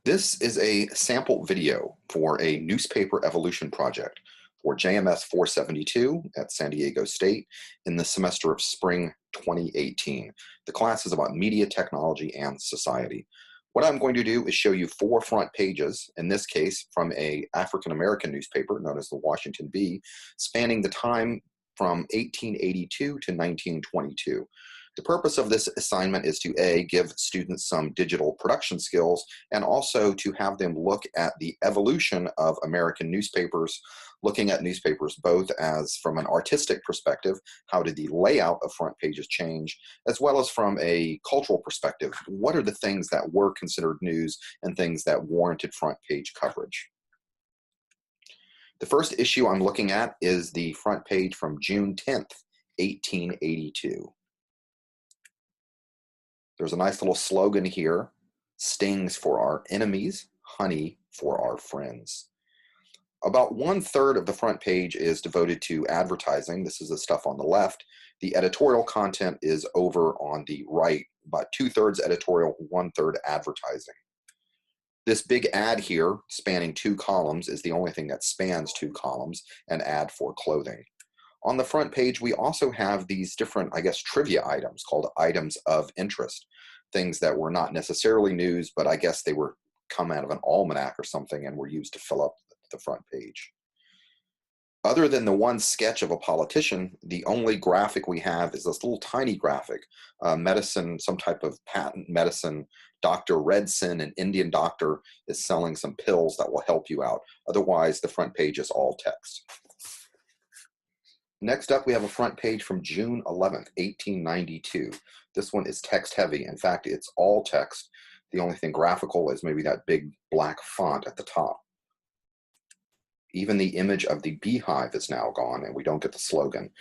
This is a sample video for a newspaper evolution project for JMS 472 at San Diego State in the semester of spring 2018. The class is about media, technology, and society. What I'm going to do is show you four front pages, in this case from a African American newspaper known as the Washington Bee, spanning the time from 1882 to 1922. The purpose of this assignment is to A, give students some digital production skills, and also to have them look at the evolution of American newspapers, looking at newspapers both as from an artistic perspective, how did the layout of front pages change, as well as from a cultural perspective, what are the things that were considered news and things that warranted front page coverage. The first issue I'm looking at is the front page from June 10th, 1882. There's a nice little slogan here: stings for our enemies, honey for our friends. About 1/3 of the front page is devoted to advertising. This is the stuff on the left. The editorial content is over on the right, about 2/3 editorial, 1/3 advertising. This big ad here, spanning 2 columns, is the only thing that spans 2 columns, an ad for clothing. On the front page, we also have these different, I guess, trivia items called items of interest, things that were not necessarily news, but I guess they were come out of an almanac or something and were used to fill up the front page. Other than the one sketch of a politician, the only graphic we have is this little tiny graphic, medicine, some type of patent medicine. Dr. Redson, an Indian doctor, is selling some pills that will help you out. Otherwise, the front page is all text. Next up, we have a front page from June 11th, 1892. This one is text heavy. In fact, it's all text. The only thing graphical is maybe that big black font at the top. Even the image of the beehive is now gone, and we don't get the slogan.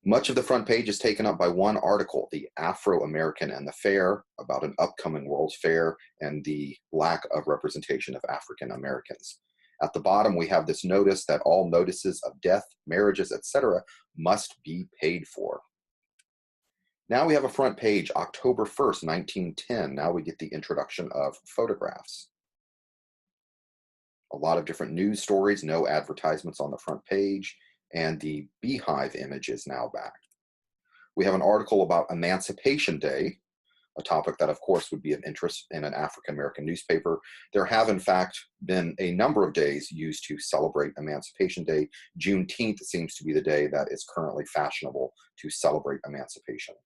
Much of the front page is taken up by one article, The Afro-American and the Fair, about an upcoming World's Fair and the lack of representation of African Americans. At the bottom, we have this notice that all notices of death, marriages, etc. must be paid for. Now we have a front page, October 1st, 1910. Now we get the introduction of photographs. A lot of different news stories, no advertisements on the front page, and the beehive image is now back. We have an article about Emancipation Day, a topic that, of course, would be of interest in an African American newspaper. There have, in fact, been a number of days used to celebrate Emancipation Day. Juneteenth seems to be the day that is currently fashionable to celebrate emancipation.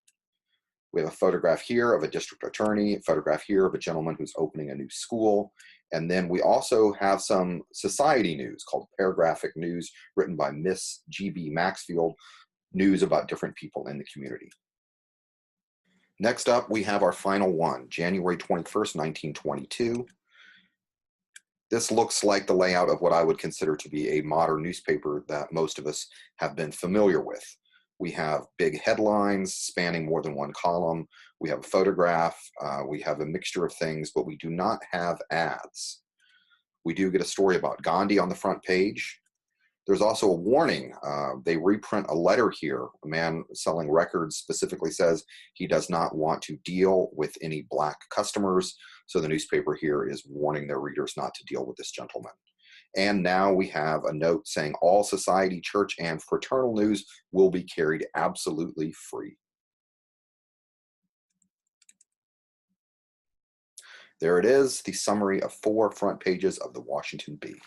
We have a photograph here of a district attorney, a photograph here of a gentleman who's opening a new school. And then we also have some society news called Paragraphic News, written by Miss G.B. Maxfield, news about different people in the community. Next up, we have our final one, January 21st, 1922. This looks like the layout of what I would consider to be a modern newspaper that most of us have been familiar with. We have big headlines spanning more than one column. We have a photograph. We have a mixture of things, but we do not have ads. We do get a story about Gandhi on the front page. There's also a warning. They reprint a letter here. A man selling records specifically says he does not want to deal with any black customers. So the newspaper here is warning their readers not to deal with this gentleman. And now we have a note saying all society, church, and fraternal news will be carried absolutely free. There it is, the summary of 4 front pages of the Washington Bee.